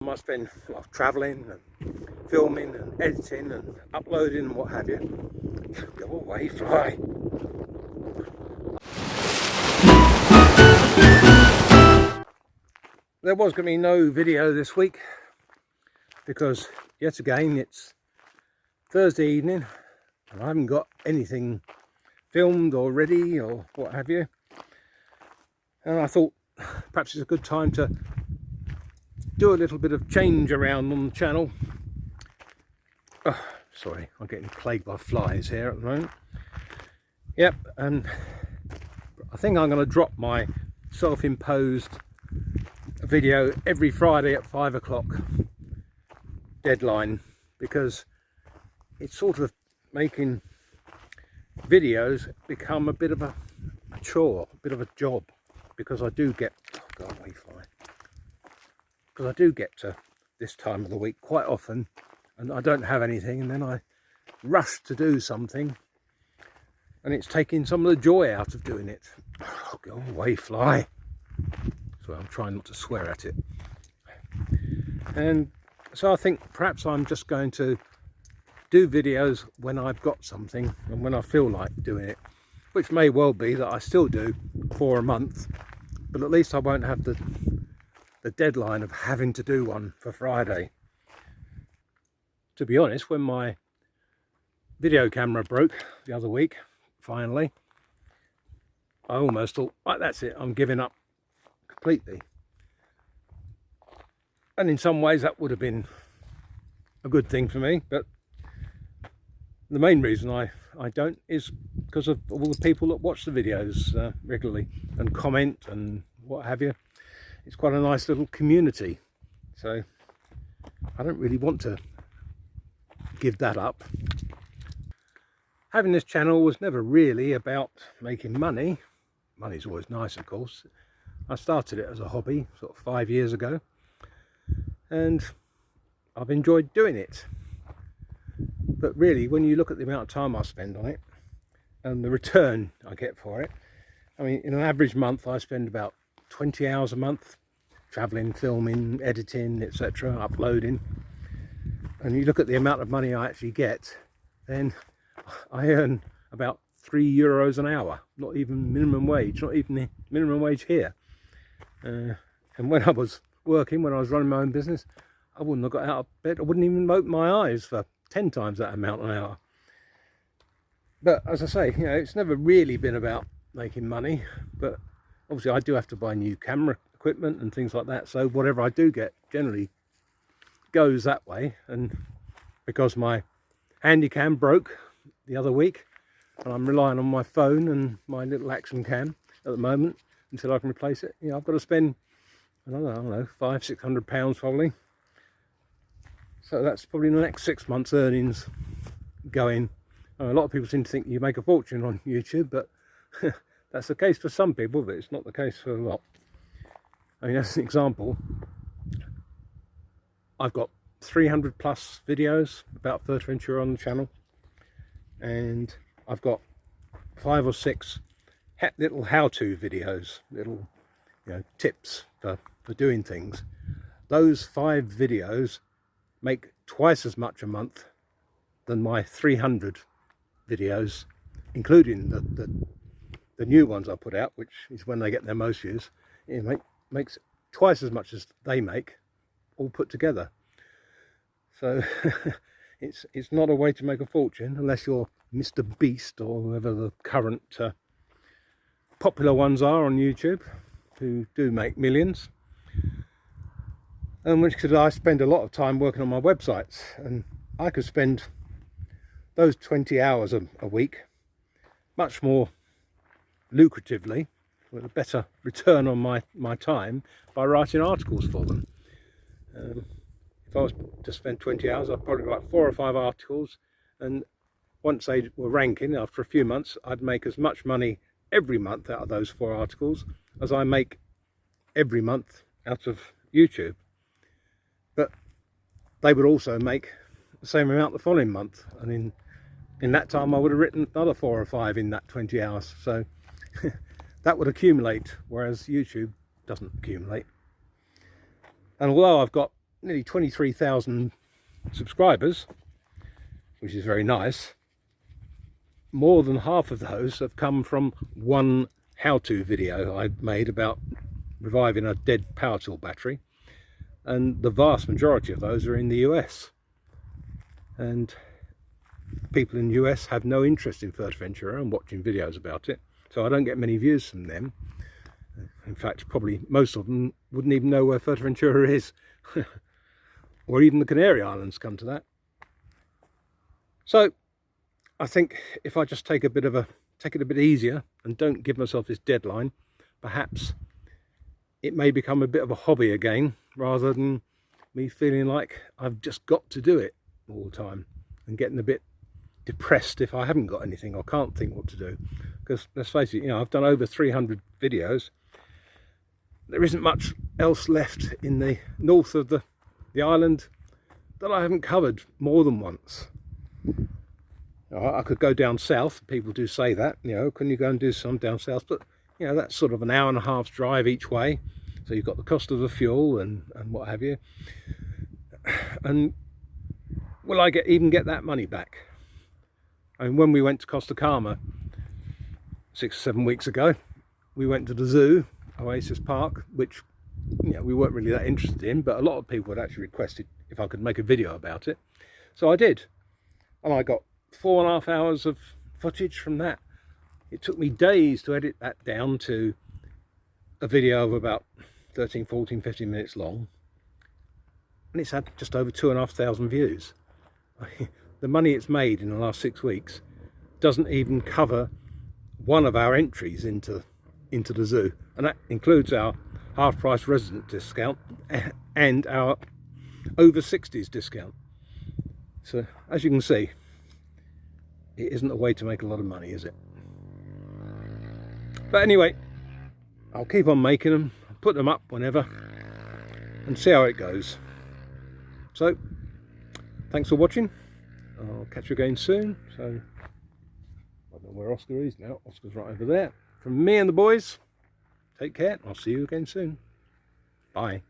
I spend travelling and filming and editing and uploading and what have you. Go away, fly. There was going to be no video this week because yet again it's Thursday evening and I haven't got anything filmed or ready or what have you. And I thought perhaps it's a good time to do a little bit of change around on the channel. Oh, sorry, I'm getting plagued by flies here at the moment. Yep, and I think I'm going to drop my self-imposed video every Friday at 5 o'clock deadline, because it's sort of making videos become a bit of a chore, a bit of a job, because I do get, oh, go away, fly. Because I do get to this time of the week quite often and I don't have anything, and then I rush to do something and it's taking some of the joy out of doing it. Oh, go away, fly. So I'm trying not to swear at it. And so I think perhaps I'm just going to do videos when I've got something and when I feel like doing it, which may well be that I still do for a month, but at least I won't have the deadline of having to do one for Friday. To be honest, when my video camera broke the other week, finally, I almost thought, right, that's it, I'm giving up completely. And in some ways that would have been a good thing for me, but the main reason I don't is because of all the people that watch the videos regularly and comment and what have you. It's quite a nice little community, so I don't really want to give that up. Having this channel was never really about making money. Money's always nice, of course. I started it as a hobby sort of 5 years ago and I've enjoyed doing it. But really, when you look at the amount of time I spend on it and the return I get for it, I mean, in an average month I spend about 20 hours a month traveling, filming, editing, etc., uploading, and you look at the amount of money I actually get, then I earn about €3 an hour, not even minimum wage, not even the minimum wage here. And when I was working, when I was running my own business, I wouldn't have got out of bed, I wouldn't even open my eyes for 10 times that amount an hour. But as I say, you know, it's never really been about making money, but obviously I do have to buy new camera equipment and things like that, so whatever I do get generally goes that way. And because my handycam broke the other week and I'm relying on my phone and my little action cam at the moment until I can replace it, you know, I've got to spend, I don't know, £500-600 probably. So that's probably the next 6 months earnings going. A lot of people seem to think you make a fortune on YouTube, but that's the case for some people, but it's not the case for a lot. I mean, as an example, I've got 300 plus videos about Fuerteventura on the channel, and I've got 5 or 6 little how-to videos, little, you know, tips for doing things. Those 5 videos make twice as much a month than my 300 videos, including the new ones I put out, which is when they get their most views. It makes twice as much as they make all put together. So it's not a way to make a fortune unless you're Mr. Beast or whoever the current popular ones are on YouTube, who do make millions. And which, because I spend a lot of time working on my websites, and I could spend those 20 hours a week much more lucratively, with a better return on my time, by writing articles for them. If I was to spend 20 hours, I'd probably write 4 or 5 articles, and once they were ranking, after a few months, I'd make as much money every month out of those 4 articles as I make every month out of YouTube. But they would also make the same amount the following month, and in that time I would have written another 4 or 5 in that 20 hours. So that would accumulate, whereas YouTube doesn't accumulate. And although I've got nearly 23,000 subscribers, which is very nice. More than half of those have come from one how-to video I made about reviving a dead power tool battery, and the vast majority of those are in the US, and people in the US have no interest in Fuerteventura and watching videos about it, so I don't get many views from them. In fact, probably most of them wouldn't even know where Fuerteventura is or even the Canary Islands, come to that. So I think if I just take it a bit easier and don't give myself this deadline, perhaps it may become a bit of a hobby again, rather than me feeling like I've just got to do it all the time and getting a bit depressed if I haven't got anything or can't think what to do. Because let's face it, you know, I've done over 300 videos. There isn't much else left in the north of the island that I haven't covered more than once. I could go down south. People do say that, you know, can you go and do some down south? But you know, that's sort of an hour and a half's drive each way, so you've got the cost of the fuel and what have you. And will I even get that money back? I mean, when we went to Costa Calma 6 or 7 weeks ago, we went to the zoo, Oasis Park, which, you know, we weren't really that interested in, but a lot of people had actually requested if I could make a video about it, so I did, and I got 4.5 hours of footage from that. It took me days to edit that down to a video of about 13, 14, 15 minutes long, and it's had just over 2,500 views. The money it's made in the last 6 weeks doesn't even cover one of our entries into the zoo, and that includes our half-price resident discount and our over 60s discount. So as you can see, it isn't a way to make a lot of money, is it? But anyway, I'll keep on making them, put them up whenever, and see how it goes. So thanks for watching. I'll catch you again soon. So I don't know where Oscar is now. Oscar's right over there. From me and the boys, take care. I'll see you again soon. Bye.